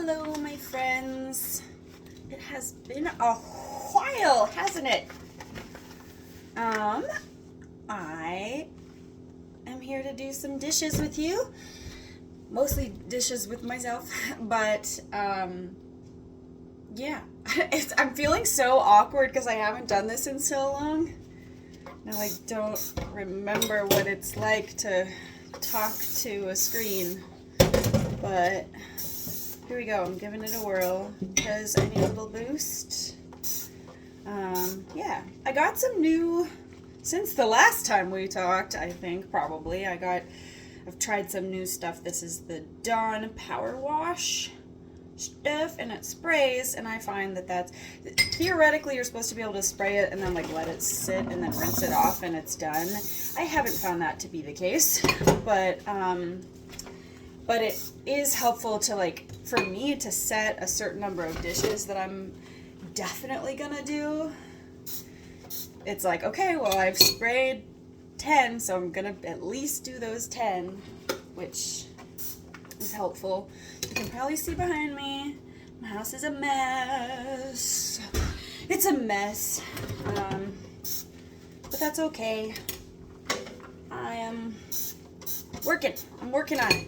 Hello, my friends. It has been a while, hasn't it? I am here to do some dishes with you. Mostly dishes with myself, but, yeah. I'm feeling so awkward because I haven't done this in so long. And I don't remember what it's like to talk to a screen. But here we go. I'm giving it a whirl because I need a little boost. Yeah, I got some new, since the last time we talked, I think, probably. I've tried some new stuff. This is the Dawn Power Wash stuff, and it sprays, and I find that theoretically you're supposed to be able to spray it and then let it sit and then rinse it off and it's done. I haven't found that to be the case, but it is helpful to for me to set a certain number of dishes that I'm definitely gonna do. It's okay, well, I've sprayed 10, so I'm gonna at least do those 10, which is helpful. You can probably see behind me, my house is a mess. It's a mess, but that's okay. I'm working on it.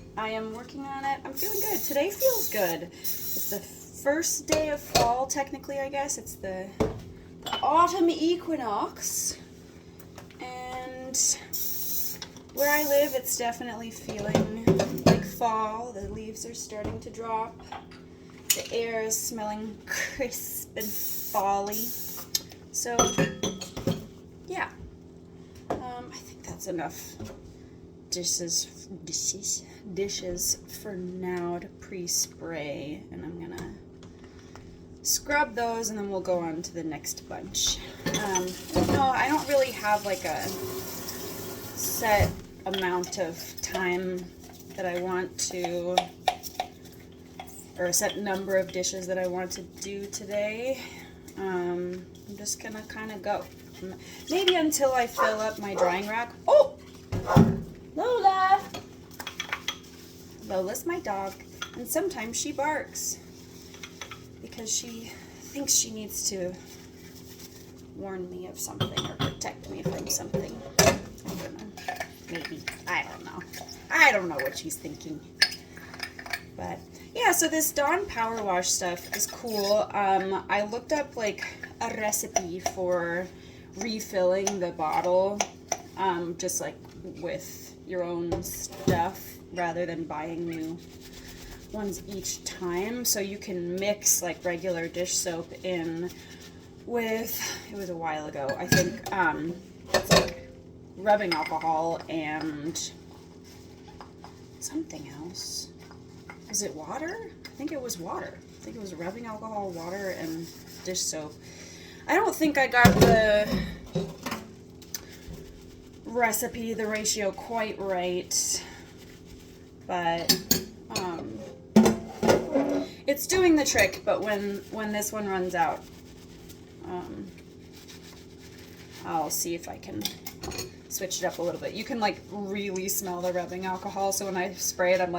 I'm feeling good. Today feels good. It's the first day of fall, technically, I guess. It's the autumn equinox. And where I live, it's definitely feeling like fall. The leaves are starting to drop. The air is smelling crisp and fall-y. So, yeah. I think that's enough dishes for now to pre-spray, and I'm gonna scrub those and then we'll go on to the next bunch. No, I don't really have a set amount of time that I want to, or a set number of dishes that I want to do today. I'm just gonna kind of go. Maybe until I fill up my drying rack. Oh! Lola! Lola's my dog, and sometimes she barks because she thinks she needs to warn me of something or protect me from something. I don't know. Maybe. I don't know. I don't know what she's thinking. But yeah, so this Dawn Power Wash stuff is cool. I looked up a recipe for refilling the bottle, just with your own stuff rather than buying new ones each time. So you can mix regular dish soap in with, it was a while ago, I think, it's rubbing alcohol and something else. Was it water? I think it was water. I think it was rubbing alcohol, water, and dish soap. I don't think I got the recipe, the ratio quite right, but it's doing the trick. But when this one runs out, I'll see if I can switch it up a little bit. You can really smell the rubbing alcohol, so when I spray it, I'm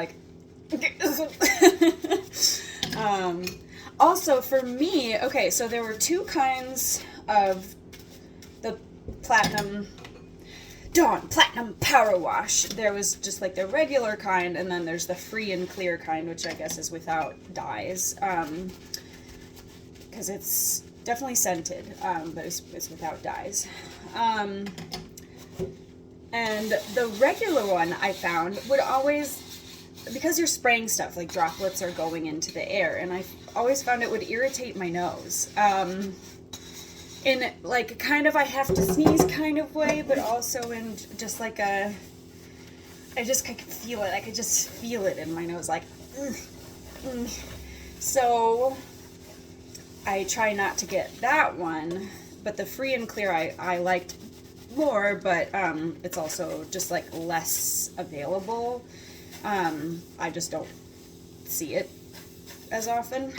also for me, okay, so there were two kinds of the Dawn Platinum Power Wash. There was just the regular kind, and then there's the free and clear kind, which I guess is without dyes, because it's definitely scented, but it's without dyes. And the regular one I found would always, because you're spraying stuff, droplets are going into the air, and I always found it would irritate my nose. In kind of I have to sneeze kind of way, but also in just I could feel it. I could just feel it in my nose, So I try not to get that one, but the free and clear I liked more, but it's also just less available. I just don't see it as often.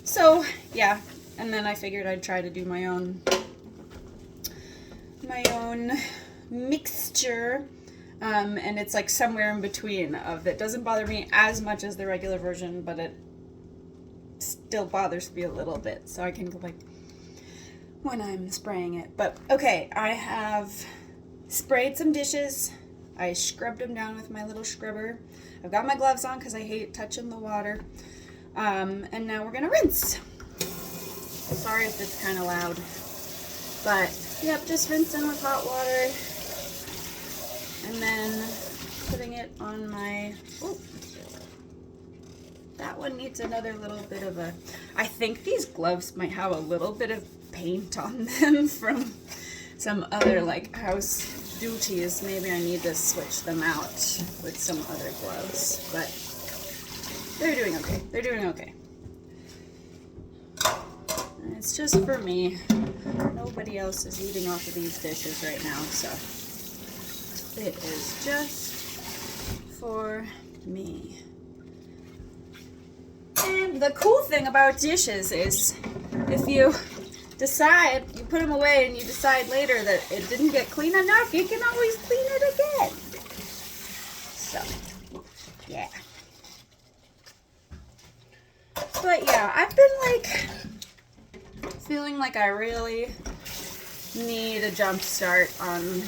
So yeah, and then I figured I'd try to do my own mixture. And it's like somewhere in between of it doesn't bother me as much as the regular version, but it still bothers me a little bit. So I can go like when I'm spraying it. But okay, I have sprayed some dishes. I scrubbed them down with my little scrubber. I've got my gloves on because I hate touching the water. And now we're gonna rinse. Sorry if it's kind of loud, but yep, just rinsing with hot water, and then putting it on my. Oh, that one needs another little bit of a. I think these gloves might have a little bit of paint on them from some other like house duties. Maybe I need to switch them out with some other gloves, but they're doing okay. They're doing okay. It's just for me. Nobody else is eating off of these dishes right now, so it is just for me. And the cool thing about dishes is if you decide, you put them away and you decide later that it didn't get clean enough, you can always clean it again. So, yeah. But yeah, I've been like feeling like I really need a jump start on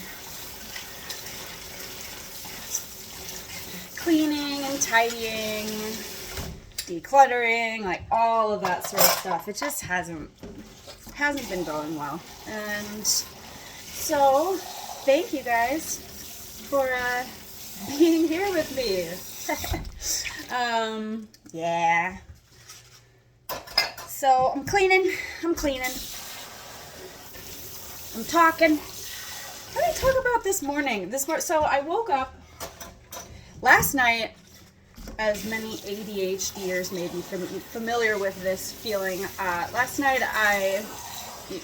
cleaning and tidying, decluttering, like all of that sort of stuff. It just hasn't been going well. And so thank you guys for being here with me. Yeah. So I'm cleaning, I'm talking. Let me talk about this morning. So I woke up last night, as many ADHDers may be familiar with this feeling.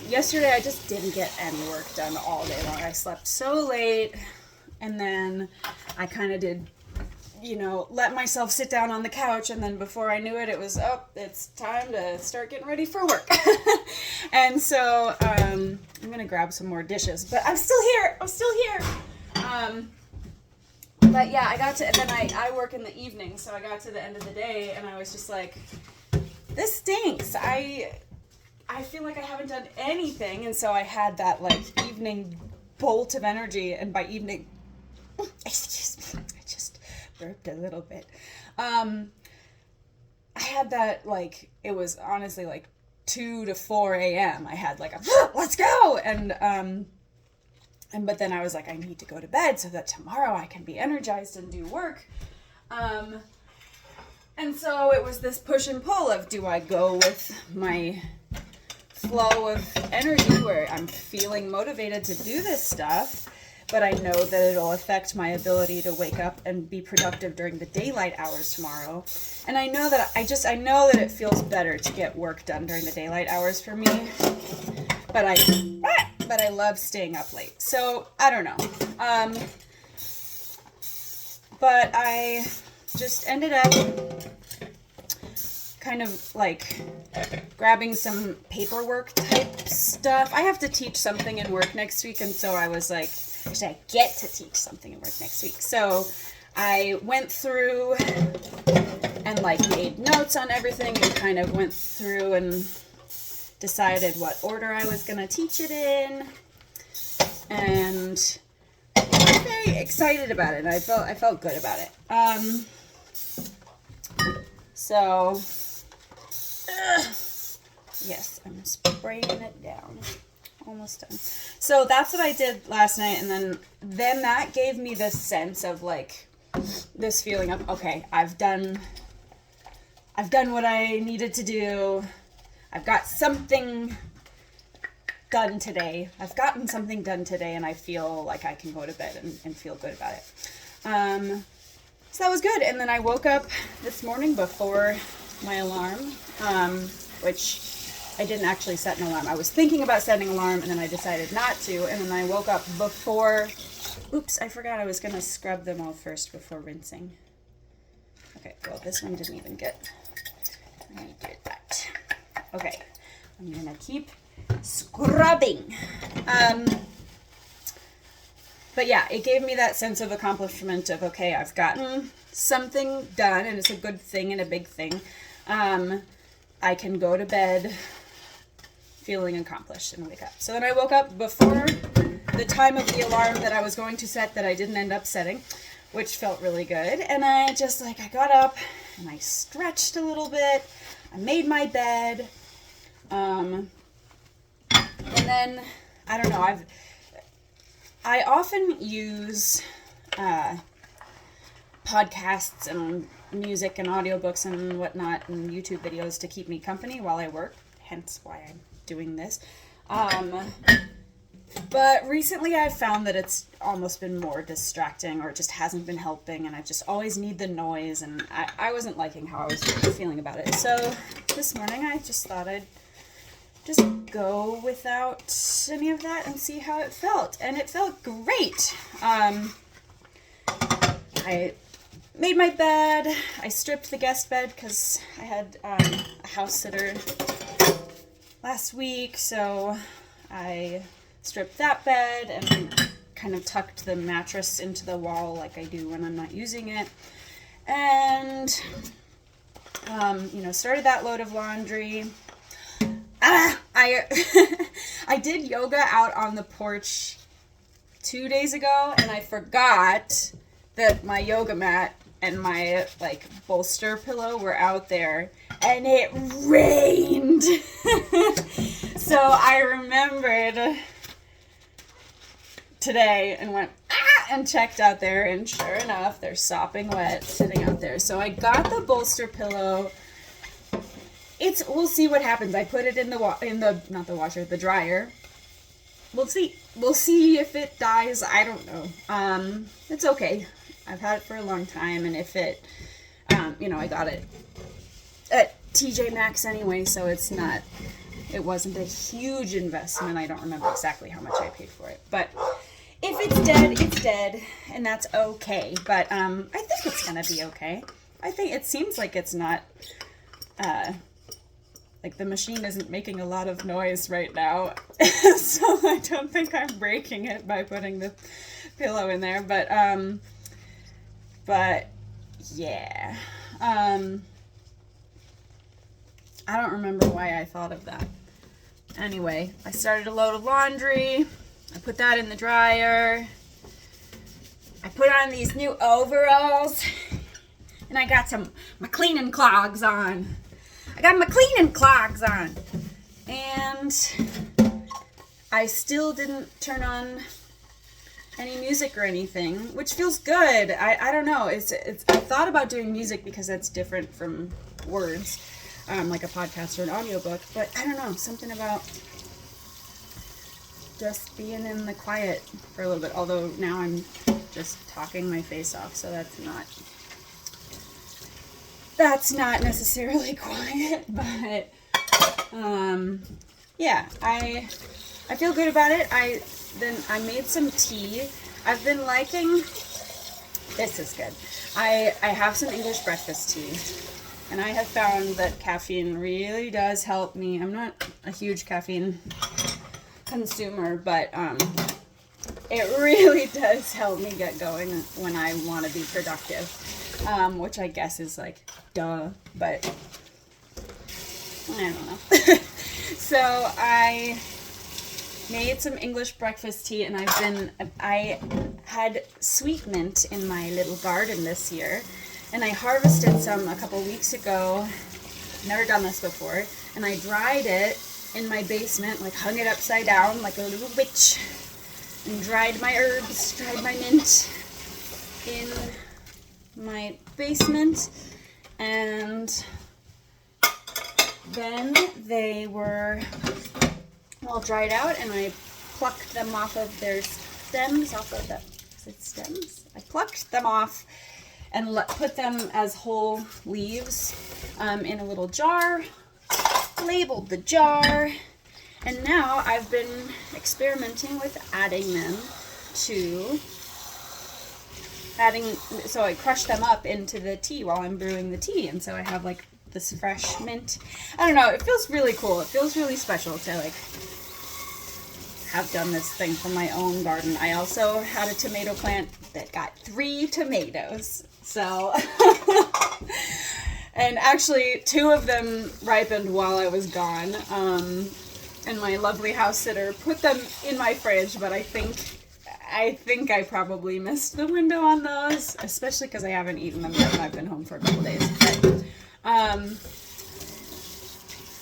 Yesterday I just didn't get any work done all day long. I slept so late, and then I kind of did, let myself sit down on the couch, and then before I knew it, it was, it's time to start getting ready for work. And so I'm gonna grab some more dishes, but I'm still here. But yeah, and then I work in the evening, so I got to the end of the day, and I was just like, this stinks. I feel like I haven't done anything, and so I had that like evening bolt of energy, and by evening, excuse me, I just burped a little bit. I had that like, it was honestly like 2 to 4 a.m. I had like let's go, but then I was like, I need to go to bed so that tomorrow I can be energized and do work. And so it was this push and pull of, do I go with my flow of energy where I'm feeling motivated to do this stuff, but I know that it'll affect my ability to wake up and be productive during the daylight hours tomorrow. And I know that it feels better to get work done during the daylight hours for me. But I love staying up late. So I don't know. But I just ended up kind of like grabbing some paperwork type stuff. I have to teach something in work next week, and so I was like, actually I get to teach something in work next week. So I went through and like made notes on everything and kind of went through and decided what order I was gonna teach it in, and I was very excited about it, and I felt good about it. Yes, I'm spraying it down. Almost done. So that's what I did last night, and then that gave me this sense of like this feeling of, okay, I've done what I needed to do. I've got something done today. I've gotten something done today, and I feel like I can go to bed and feel good about it. So that was good. And then I woke up this morning before my alarm, which I didn't actually set an alarm. I was thinking about setting an alarm, and then I decided not to. And then I woke up before... Oops, I forgot I was going to scrub them all first before rinsing. Okay, well, this one didn't even get... I did that. Okay, I'm gonna keep scrubbing. But yeah, it gave me that sense of accomplishment of, okay, I've gotten something done, and it's a good thing and a big thing. I can go to bed feeling accomplished and wake up. So then I woke up before the time of the alarm that I was going to set that I didn't end up setting, which felt really good. And I got up and I stretched a little bit. I made my bed. And then, I don't know, I often use podcasts and music and audiobooks and whatnot and YouTube videos to keep me company while I work, hence why I'm doing this. But recently I've found that it's almost been more distracting, or it just hasn't been helping, and I just always need the noise, and I wasn't liking how I was feeling about it. So this morning I just thought I'd just go without any of that and see how it felt. And it felt great. I made my bed. I stripped the guest bed because I had a house sitter last week, so I stripped that bed and kind of tucked the mattress into the wall like I do when I'm not using it. And, started that load of laundry. I did yoga out on the porch 2 days ago, and I forgot that my yoga mat and my bolster pillow were out there, and it rained. So I remembered today and went and checked out there, and sure enough, they're sopping wet sitting out there. So I got the bolster pillow. We'll see what happens. I put it in the dryer. We'll see if it dies. I don't know. It's okay. I've had it for a long time, and if it, I got it at TJ Maxx anyway, so it wasn't a huge investment. I don't remember exactly how much I paid for it, but if it's dead, it's dead, and that's okay. But I think it's gonna be okay. I think it seems like it's not, the machine isn't making a lot of noise right now, so I don't think I'm breaking it by putting the pillow in there. But yeah, I don't remember why I thought of that. Anyway, I started a load of laundry. I put that in the dryer. I put on these new overalls, and I got my cleaning clogs on. And I still didn't turn on any music or anything, which feels good. I don't know. I thought about doing music because that's different from words, like a podcast or an audiobook, but I don't know, something about just being in the quiet for a little bit, although now I'm just talking my face off, so that's not necessarily quiet, but yeah, I feel good about it. I made some tea. I've been liking, this is good. I have some English breakfast tea, and I have found that caffeine really does help me. I'm not a huge caffeine consumer, but it really does help me get going when I want to be productive, which I guess is duh, but I don't know. So I made some English breakfast tea, and I had sweet mint in my little garden this year, and I harvested some a couple weeks ago. Never done this before, and I dried it in my basement, hung it upside down like a little witch, and dried my herbs, dried my mint in my basement, and then they were all dried out, and I plucked them off of their stems, stems? I plucked them off and put them as whole leaves in a little jar, labeled the jar, and now I've been experimenting with adding them so I crush them up into the tea while I'm brewing the tea, and so I have this fresh mint. I don't know, it feels really cool. It feels really special to have done this thing from my own garden. I also had a tomato plant that got 3 tomatoes. So, and actually 2 of them ripened while I was gone. And my lovely house sitter put them in my fridge, but I think I probably missed the window on those, especially because I haven't eaten them yet and I've been home for a couple days. But,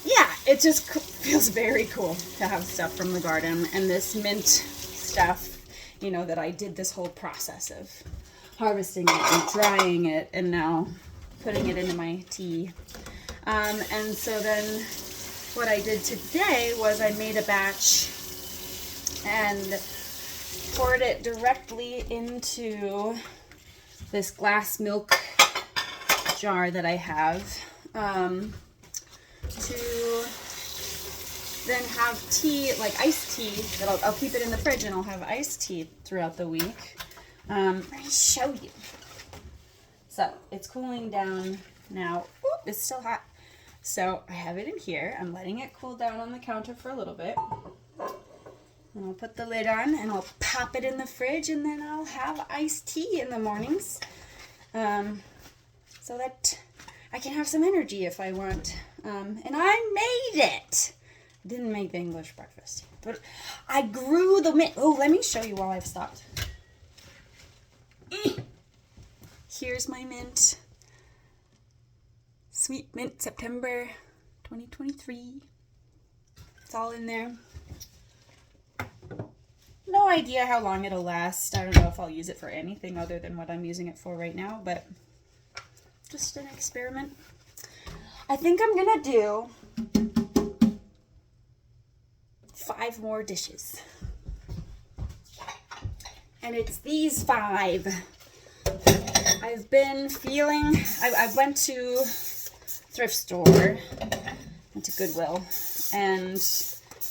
yeah, it just feels very cool to have stuff from the garden, and this mint stuff, you know, that I did this whole process of harvesting it and drying it and now putting it into my tea. And so then what I did today was I made a batch and poured it directly into this glass milk jar that I have, to then have tea, like iced tea, that I'll keep it in the fridge and I'll have iced tea throughout the week. Let me show you. So it's cooling down now. Ooh, it's still hot. So I have it in here. I'm letting it cool down on the counter for a little bit. And I'll put the lid on and I'll pop it in the fridge, and then I'll have iced tea in the mornings, so that I can have some energy if I want. And I made it. I didn't make the English breakfast, but I grew the mint. Oh, let me show you while I've stopped. Here's my mint. Sweet Mint September 2023. It's all in there. No idea how long it'll last. I don't know if I'll use it for anything other than what I'm using it for right now, but just an experiment. I think I'm gonna do 5 more dishes. And it's these 5. I've been feeling, I went to thrift store, went to Goodwill, and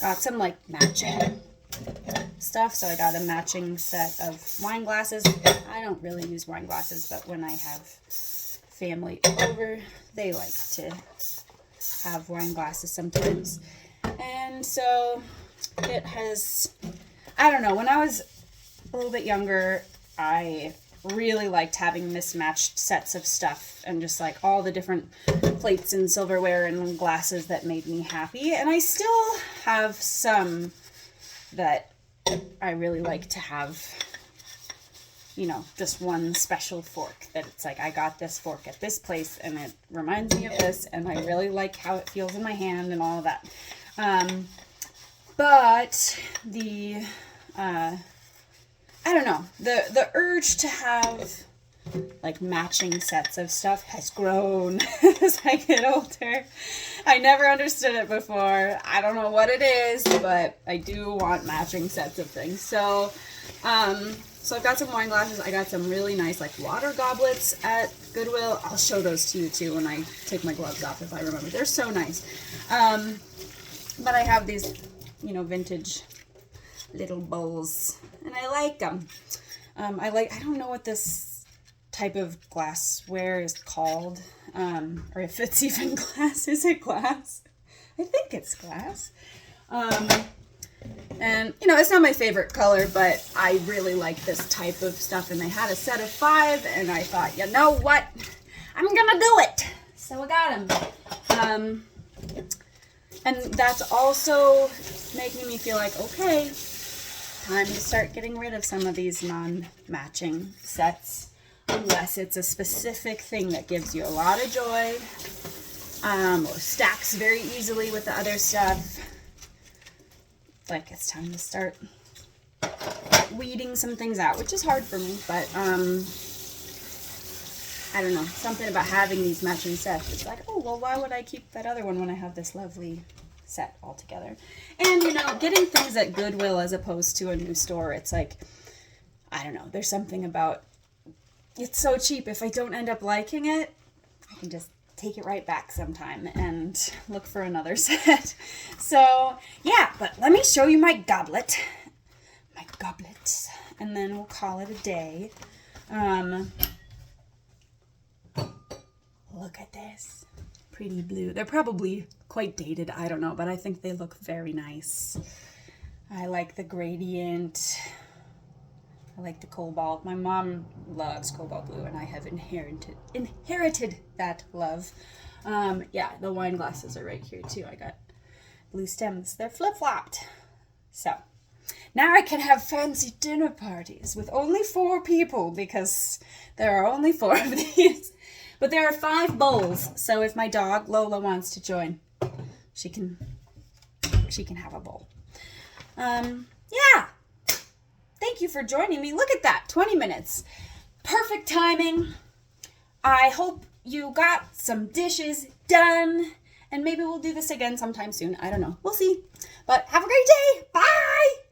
got some like matching stuff. So I got a matching set of wine glasses. I don't really use wine glasses, but when I have family over, they like to have wine glasses sometimes. And so it has, I don't know, when I was a little bit younger, I really liked having mismatched sets of stuff and just like all the different plates and silverware and glasses that made me happy. And I still have some that I really like to have, you know, just one special fork that it's like, I got this fork at this place and it reminds me of this and I really like how it feels in my hand and all of that. But the, I don't know, the urge to have like matching sets of stuff has grown as I get older. I never understood it before. I don't know what it is, but I do want matching sets of things. So, so I've got some wine glasses. I got some really nice like water goblets at Goodwill. I'll show those to you too when I take my gloves off if I remember. They're so nice. But I have these, you know, vintage little bowls, and I like them. I don't know what this type of glassware is called, or if it's even glass. Is it glass? I think it's glass. And, you know, it's not my favorite color, but I really like this type of stuff, and they had a set of 5, and I thought, you know what? I'm gonna do it! So I got them. And that's also making me feel like, okay, time to start getting rid of some of these non-matching sets, unless it's a specific thing that gives you a lot of joy, or stacks very easily with the other stuff. Like, it's time to start weeding some things out, which is hard for me, but I don't know, something about having these matching sets. It's like, oh, well, why would I keep that other one when I have this lovely set all together? And, you know, getting things at Goodwill as opposed to a new store, it's like, I don't know, there's something about, it's so cheap. If I don't end up liking it, I can just take it right back sometime and look for another set. So, yeah, but let me show you my goblet. My goblet. And then we'll call it a day. Look at this. Pretty blue. They're probably quite dated, I don't know, but I think they look very nice. I like the gradient. I like the cobalt. My mom loves cobalt blue, and I have inherited that love. Yeah, the wine glasses are right here too. I got blue stems. They're flip-flopped. So now I can have fancy dinner parties with only 4 people because there are only 4 of these. But there are 5 bowls, so if my dog Lola wants to join, she can have a bowl. Yeah. Thank you for joining me. Look at that, 20 minutes. Perfect timing. I hope you got some dishes done, and maybe we'll do this again sometime soon. I don't know. We'll see. But have a great day. Bye.